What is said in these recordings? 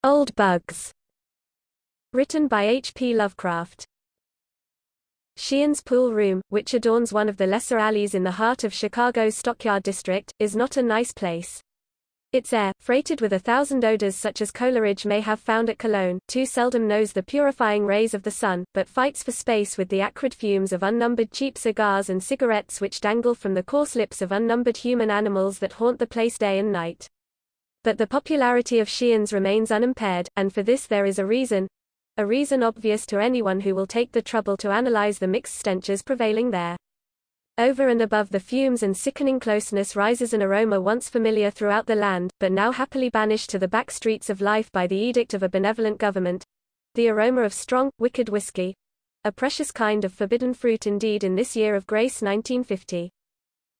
Old Bugs. Written by H.P. Lovecraft. Sheehan's Pool Room, which adorns one of the lesser alleys in the heart of Chicago's Stockyard District, is not a nice place. Its air, freighted with 1,000 odors such as Coleridge may have found at Cologne, too seldom knows the purifying rays of the sun, but fights for space with the acrid fumes of unnumbered cheap cigars and cigarettes which dangle from the coarse lips of unnumbered human animals that haunt the place day and night. But the popularity of Sheehan's remains unimpaired, and for this there is a reason obvious to anyone who will take the trouble to analyze the mixed stenches prevailing there. Over and above the fumes and sickening closeness rises an aroma once familiar throughout the land, but now happily banished to the back streets of life by the edict of a benevolent government. The aroma of strong, wicked whiskey. A precious kind of forbidden fruit indeed in this year of grace 1950.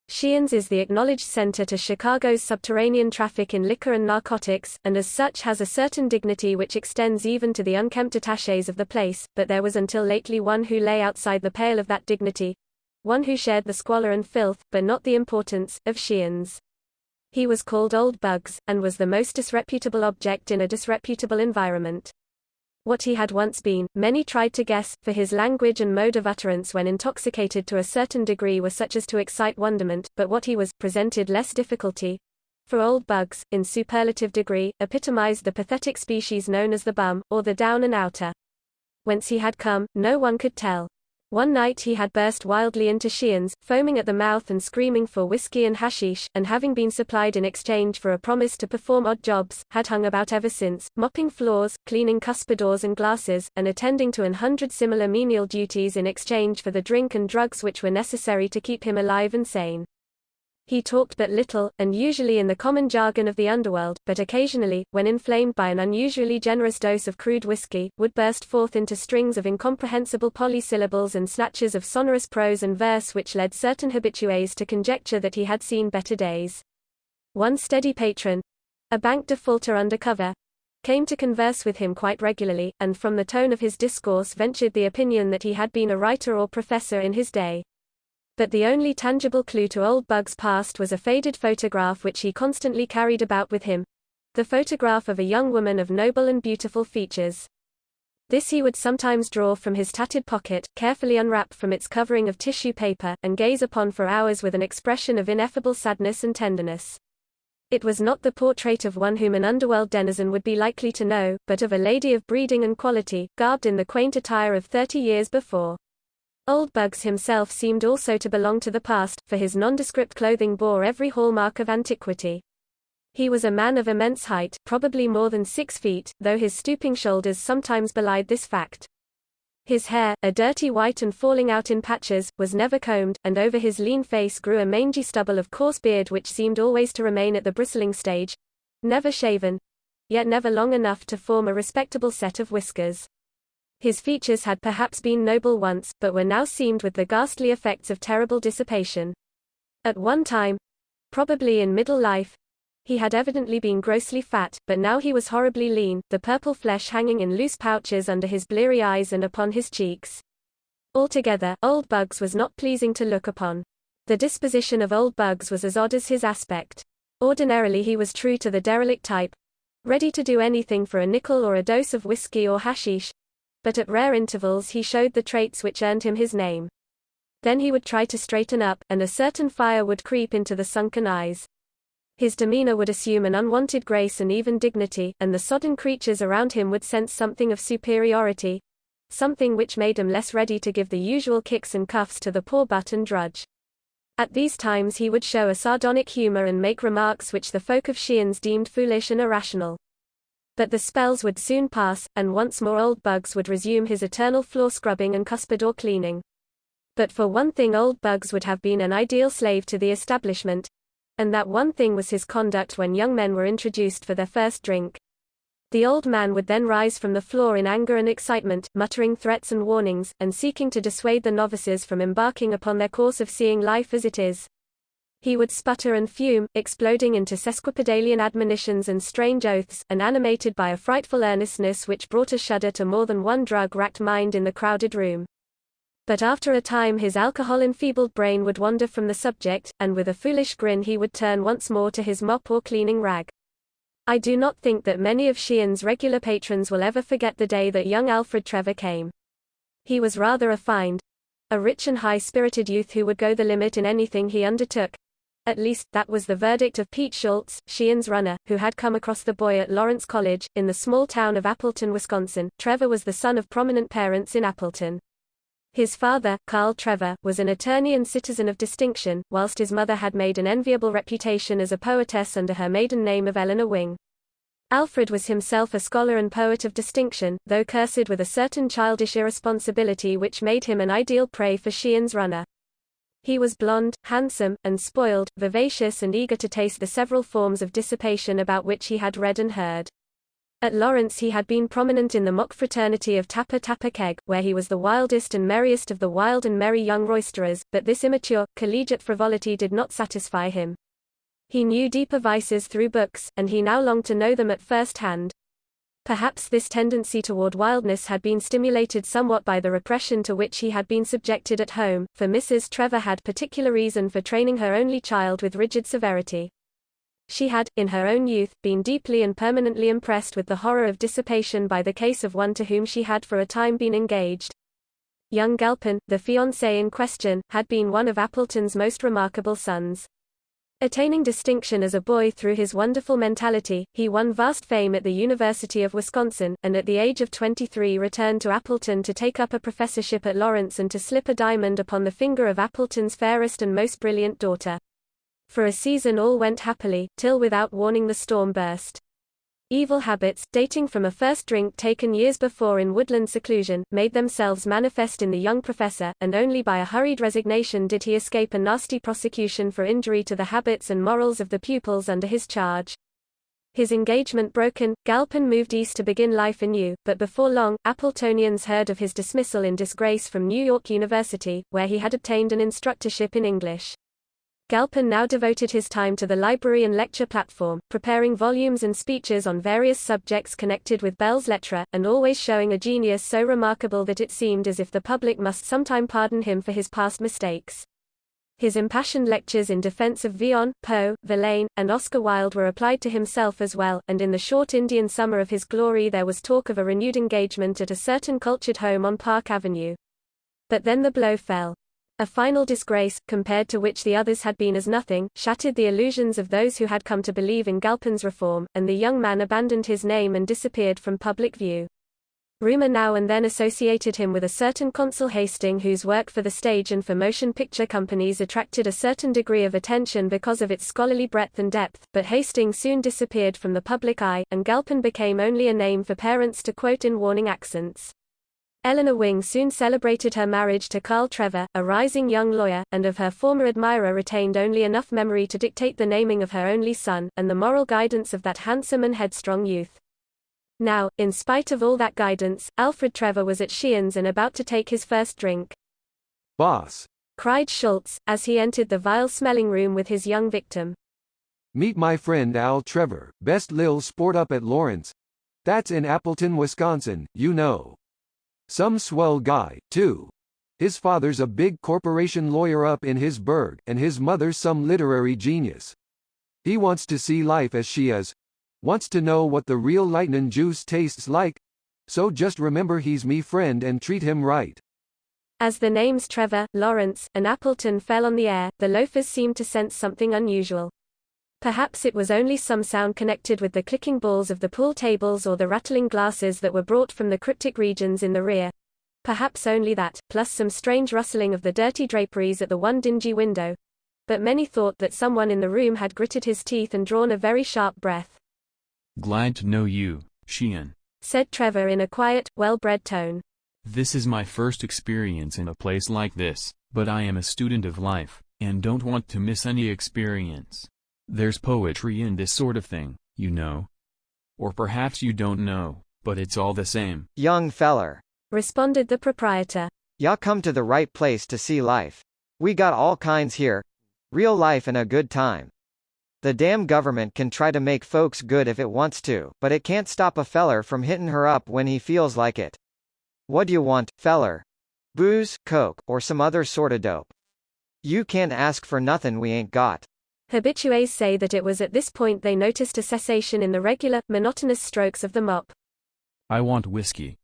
Sheehan's is the acknowledged center to Chicago's subterranean traffic in liquor and narcotics, and as such has a certain dignity which extends even to the unkempt attachés of the place, but there was until lately one who lay outside the pale of that dignity. One who shared the squalor and filth, but not the importance, of Sheehan's. He was called Old Bugs, and was the most disreputable object in a disreputable environment. What he had once been, many tried to guess, for his language and mode of utterance when intoxicated to a certain degree were such as to excite wonderment, but what he was, presented less difficulty. For Old Bugs, in superlative degree, epitomized the pathetic species known as the bum, or the down and outer. Whence he had come, no one could tell. One night he had burst wildly into Sheehan's, foaming at the mouth and screaming for whiskey and hashish, and having been supplied in exchange for a promise to perform odd jobs, had hung about ever since, mopping floors, cleaning cuspidors and glasses, and attending to 100 similar menial duties in exchange for the drink and drugs which were necessary to keep him alive and sane. He talked but little, and usually in the common jargon of the underworld, but occasionally, when inflamed by an unusually generous dose of crude whiskey, would burst forth into strings of incomprehensible polysyllables and snatches of sonorous prose and verse which led certain habitués to conjecture that he had seen better days. One steady patron, a bank defaulter under cover, came to converse with him quite regularly, and from the tone of his discourse ventured the opinion that he had been a writer or professor in his day. But the only tangible clue to Old Bug's past was a faded photograph which he constantly carried about with him. The photograph of a young woman of noble and beautiful features. This he would sometimes draw from his tattered pocket, carefully unwrap from its covering of tissue paper, and gaze upon for hours with an expression of ineffable sadness and tenderness. It was not the portrait of one whom an underworld denizen would be likely to know, but of a lady of breeding and quality, garbed in the quaint attire of 30 years before. Old Bugs himself seemed also to belong to the past, for his nondescript clothing bore every hallmark of antiquity. He was a man of immense height, probably more than 6 feet, though his stooping shoulders sometimes belied this fact. His hair, a dirty white and falling out in patches, was never combed, and over his lean face grew a mangy stubble of coarse beard which seemed always to remain at the bristling stage. Never shaven, yet never long enough to form a respectable set of whiskers. His features had perhaps been noble once, but were now seamed with the ghastly effects of terrible dissipation. At one time, probably in middle life, he had evidently been grossly fat, but now he was horribly lean, the purple flesh hanging in loose pouches under his bleary eyes and upon his cheeks. Altogether, Old Bugs was not pleasing to look upon. The disposition of Old Bugs was as odd as his aspect. Ordinarily he was true to the derelict type, ready to do anything for a nickel or a dose of whiskey or hashish. But at rare intervals he showed the traits which earned him his name. Then he would try to straighten up, and a certain fire would creep into the sunken eyes. His demeanor would assume an unwonted grace and even dignity, and the sodden creatures around him would sense something of superiority, something which made them less ready to give the usual kicks and cuffs to the poor butt and drudge. At these times he would show a sardonic humor and make remarks which the folk of Sheehan's deemed foolish and irrational. But the spells would soon pass, and once more Old Bugs would resume his eternal floor scrubbing and cuspidor cleaning. But for one thing Old Bugs would have been an ideal slave to the establishment, and that one thing was his conduct when young men were introduced for their first drink. The old man would then rise from the floor in anger and excitement, muttering threats and warnings, and seeking to dissuade the novices from embarking upon their course of seeing life as it is. He would sputter and fume, exploding into sesquipedalian admonitions and strange oaths, and animated by a frightful earnestness which brought a shudder to more than one drug-racked mind in the crowded room. But after a time his alcohol-enfeebled brain would wander from the subject, and with a foolish grin he would turn once more to his mop or cleaning rag. I do not think that many of Sheehan's regular patrons will ever forget the day that young Alfred Trevor came. He was rather a rich and high-spirited youth who would go the limit in anything he undertook. At least, that was the verdict of Pete Schultz, Sheehan's runner, who had come across the boy at Lawrence College, in the small town of Appleton, Wisconsin. Trevor was the son of prominent parents in Appleton. His father, Carl Trevor, was an attorney and citizen of distinction, whilst his mother had made an enviable reputation as a poetess under her maiden name of Eleanor Wing. Alfred was himself a scholar and poet of distinction, though cursed with a certain childish irresponsibility which made him an ideal prey for Sheehan's runner. He was blond, handsome, and spoiled, vivacious and eager to taste the several forms of dissipation about which he had read and heard. At Lawrence he had been prominent in the mock fraternity of Tapper Tapper Keg, where he was the wildest and merriest of the wild and merry young roisterers, but this immature, collegiate frivolity did not satisfy him. He knew deeper vices through books, and he now longed to know them at first hand. Perhaps this tendency toward wildness had been stimulated somewhat by the repression to which he had been subjected at home, for Mrs. Trevor had particular reason for training her only child with rigid severity. She had, in her own youth, been deeply and permanently impressed with the horror of dissipation by the case of one to whom she had for a time been engaged. Young Galpin, the fiancé in question, had been one of Appleton's most remarkable sons. Attaining distinction as a boy through his wonderful mentality, he won vast fame at the University of Wisconsin, and at the age of 23 returned to Appleton to take up a professorship at Lawrence and to slip a diamond upon the finger of Appleton's fairest and most brilliant daughter. For a season all went happily, till without warning the storm burst. Evil habits, dating from a first drink taken years before in woodland seclusion, made themselves manifest in the young professor, and only by a hurried resignation did he escape a nasty prosecution for injury to the habits and morals of the pupils under his charge. His engagement broken, Galpin moved east to begin life anew, but before long, Appletonians heard of his dismissal in disgrace from New York University, where he had obtained an instructorship in English. Galpin now devoted his time to the library and lecture platform, preparing volumes and speeches on various subjects connected with belles lettres, and always showing a genius so remarkable that it seemed as if the public must sometime pardon him for his past mistakes. His impassioned lectures in defense of Villon, Poe, Verlaine, and Oscar Wilde were applied to himself as well, and in the short Indian summer of his glory there was talk of a renewed engagement at a certain cultured home on Park Avenue. But then the blow fell. A final disgrace, compared to which the others had been as nothing, shattered the illusions of those who had come to believe in Galpin's reform, and the young man abandoned his name and disappeared from public view. Rumor now and then associated him with a certain Consul Hastings whose work for the stage and for motion picture companies attracted a certain degree of attention because of its scholarly breadth and depth, but Hastings soon disappeared from the public eye, and Galpin became only a name for parents to quote in warning accents. Eleanor Wing soon celebrated her marriage to Carl Trevor, a rising young lawyer, and of her former admirer retained only enough memory to dictate the naming of her only son, and the moral guidance of that handsome and headstrong youth. Now, in spite of all that guidance, Alfred Trevor was at Sheehan's and about to take his first drink. "Boss," cried Schultz, as he entered the vile-smelling room with his young victim. "meet my friend Al Trevor, best lil sport up at Lawrence. That's in Appleton, Wisconsin, you know. Some swell guy, too. His father's a big corporation lawyer up in his burg, and his mother's some literary genius. He wants to see life as she is. Wants to know what the real lightnin' juice tastes like. So just remember he's me friend and treat him right." As the names Trevor, Lawrence, and Appleton fell on the air, the loafers seemed to sense something unusual. Perhaps it was only some sound connected with the clicking balls of the pool tables or the rattling glasses that were brought from the cryptic regions in the rear. Perhaps only that, plus some strange rustling of the dirty draperies at the one dingy window. But many thought that someone in the room had gritted his teeth and drawn a very sharp breath. "Glad to know you, Sheehan," said Trevor in a quiet, well-bred tone. "This is my first experience in a place like this, but I am a student of life, and don't want to miss any experience. There's poetry in this sort of thing, you know. Or perhaps you don't know, but it's all the same." "Young feller," responded the proprietor. "ya come to the right place to see life. We got all kinds here. Real life and a good time. The damn government can try to make folks good if it wants to, but it can't stop a feller from hitting her up when he feels like it. What you want, feller? Booze, coke, or some other sorta dope? You can't ask for nothin' we ain't got." Habitués say that it was at this point they noticed a cessation in the regular, monotonous strokes of the mop. I want whiskey.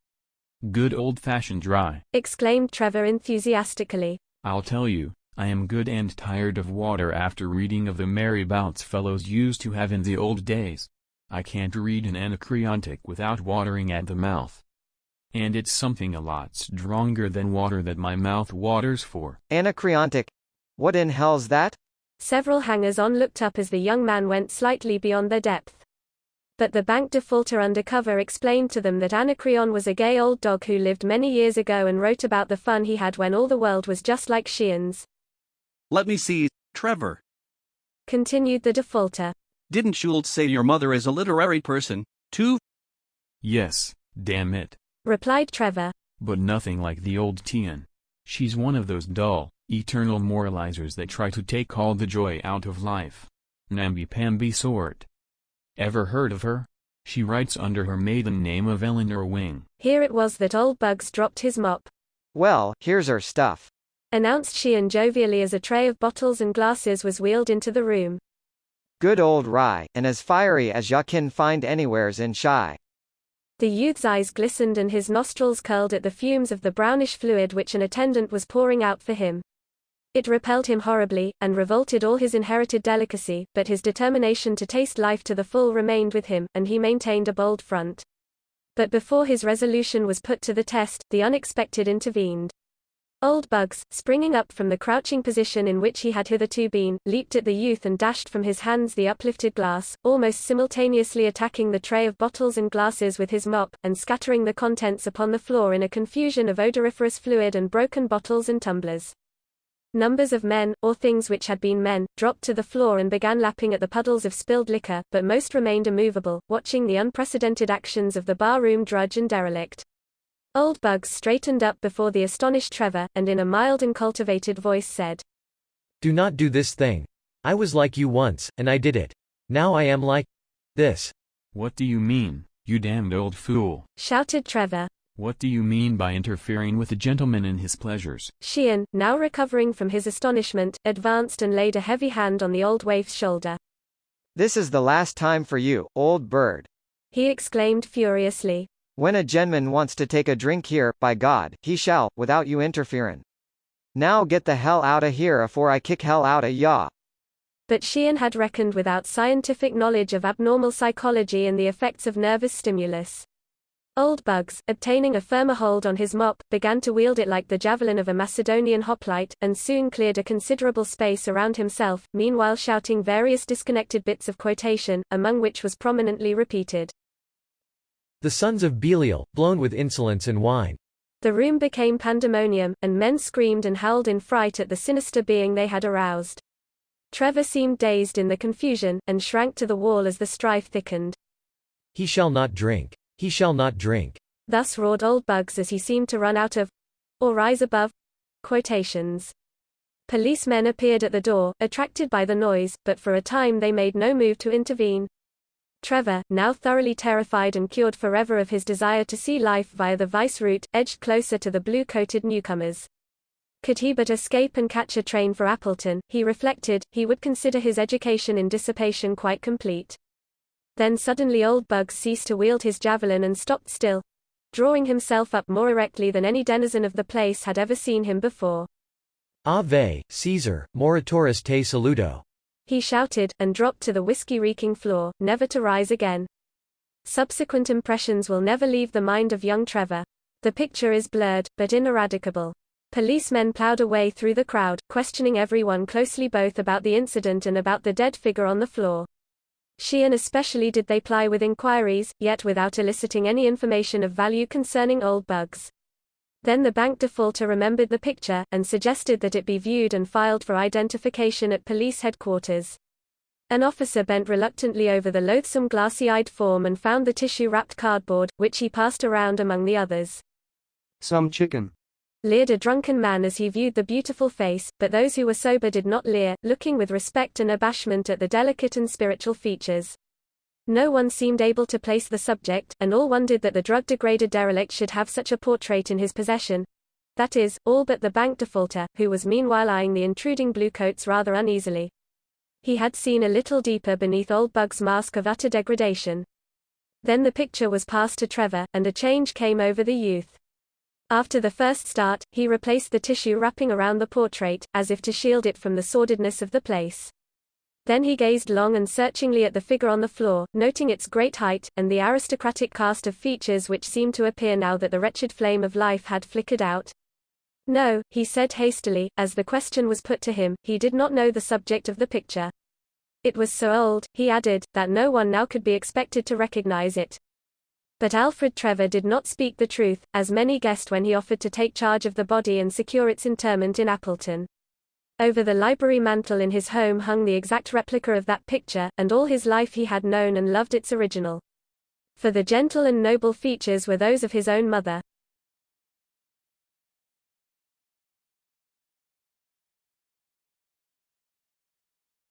Good old-fashioned dry, exclaimed Trevor enthusiastically. I'll tell you, I am good and tired of water after reading of the merry bouts fellows used to have in the old days. I can't read an Anacreontic without watering at the mouth. And it's something a lot stronger than water that my mouth waters for. Anacreontic? What in hell's that? Several hangers-on looked up as the young man went slightly beyond their depth. But the bank defaulter undercover explained to them that Anacreon was a gay old dog who lived many years ago and wrote about the fun he had when all the world was just like Sheehan's. Let me see, Trevor, continued the defaulter. Didn't Schultz say your mother is a literary person, too? Yes, damn it, replied Trevor. but nothing like the old Tian. She's one of those dull, eternal moralizers that try to take all the joy out of life. Namby-pamby sort. Ever heard of her? She writes under her maiden name of Eleanor Wing. Here it was that old Bugs dropped his mop. Well, here's her stuff, announced Sheehan jovially as a tray of bottles and glasses was wheeled into the room. Good old rye, and as fiery as ya can find anywheres in Shy. The youth's eyes glistened and his nostrils curled at the fumes of the brownish fluid which an attendant was pouring out for him. It repelled him horribly, and revolted all his inherited delicacy, but his determination to taste life to the full remained with him, and he maintained a bold front. But before his resolution was put to the test, the unexpected intervened. Old Bugs, springing up from the crouching position in which he had hitherto been, leaped at the youth and dashed from his hands the uplifted glass, almost simultaneously attacking the tray of bottles and glasses with his mop, and scattering the contents upon the floor in a confusion of odoriferous fluid and broken bottles and tumblers. Numbers of men, or things which had been men, dropped to the floor and began lapping at the puddles of spilled liquor, but most remained immovable, watching the unprecedented actions of the bar-room drudge and derelict. Old Bugs straightened up before the astonished Trevor, and in a mild and cultivated voice said, "Do not do this thing. I was like you once, and I did it. Now I am like this." What do you mean, you damned old fool? shouted Trevor. What do you mean by interfering with a gentleman in his pleasures? Sheehan, now recovering from his astonishment, advanced and laid a heavy hand on the old waif's shoulder. This is the last time for you, old bird, he exclaimed furiously. When a gentleman wants to take a drink here, by God, he shall, without you interferin'. Now get the hell outta here afore I kick hell outta ya. But Sheehan had reckoned without scientific knowledge of abnormal psychology and the effects of nervous stimulus. Old Bugs, obtaining a firmer hold on his mop, began to wield it like the javelin of a Macedonian hoplite, and soon cleared a considerable space around himself, meanwhile shouting various disconnected bits of quotation, among which was prominently repeated, "The sons of Belial, blown with insolence and wine." The room became pandemonium, and men screamed and howled in fright at the sinister being they had aroused. Trevor seemed dazed in the confusion, and shrank to the wall as the strife thickened. "He shall not drink. He shall not drink." Thus roared old Bugs as he seemed to run out of, or rise above, quotations. Policemen appeared at the door, attracted by the noise, but for a time they made no move to intervene. Trevor, now thoroughly terrified and cured forever of his desire to see life via the vice route, edged closer to the blue-coated newcomers. Could he but escape and catch a train for Appleton, he reflected, he would consider his education in dissipation quite complete. Then suddenly old Bugs ceased to wield his javelin and stopped still, drawing himself up more erectly than any denizen of the place had ever seen him before. "Ave, Caesar, moritores te saluto," he shouted, and dropped to the whiskey-reeking floor, never to rise again. Subsequent impressions will never leave the mind of young Trevor. The picture is blurred, but ineradicable. Policemen plowed a way through the crowd, questioning everyone closely both about the incident and about the dead figure on the floor. Sheehan especially did they ply with inquiries, yet without eliciting any information of value concerning old Bugs. Then the bank defaulter remembered the picture, and suggested that it be viewed and filed for identification at police headquarters. An officer bent reluctantly over the loathsome glassy-eyed form and found the tissue-wrapped cardboard, which he passed around among the others. Some chicken, leered a drunken man as he viewed the beautiful face, but those who were sober did not leer, looking with respect and abashment at the delicate and spiritual features. No one seemed able to place the subject, and all wondered that the drug-degraded derelict should have such a portrait in his possession. That is, all but the bank defaulter, who was meanwhile eyeing the intruding bluecoats rather uneasily. He had seen a little deeper beneath old Bug's mask of utter degradation. Then the picture was passed to Trevor, and a change came over the youth. After the first start, he replaced the tissue wrapping around the portrait, as if to shield it from the sordidness of the place. Then he gazed long and searchingly at the figure on the floor, noting its great height, and the aristocratic cast of features which seemed to appear now that the wretched flame of life had flickered out. No, he said hastily, as the question was put to him, he did not know the subject of the picture. It was so old, he added, that no one now could be expected to recognize it. But Alfred Trevor did not speak the truth, as many guessed when he offered to take charge of the body and secure its interment in Appleton. Over the library mantel in his home hung the exact replica of that picture, and all his life he had known and loved its original. For the gentle and noble features were those of his own mother.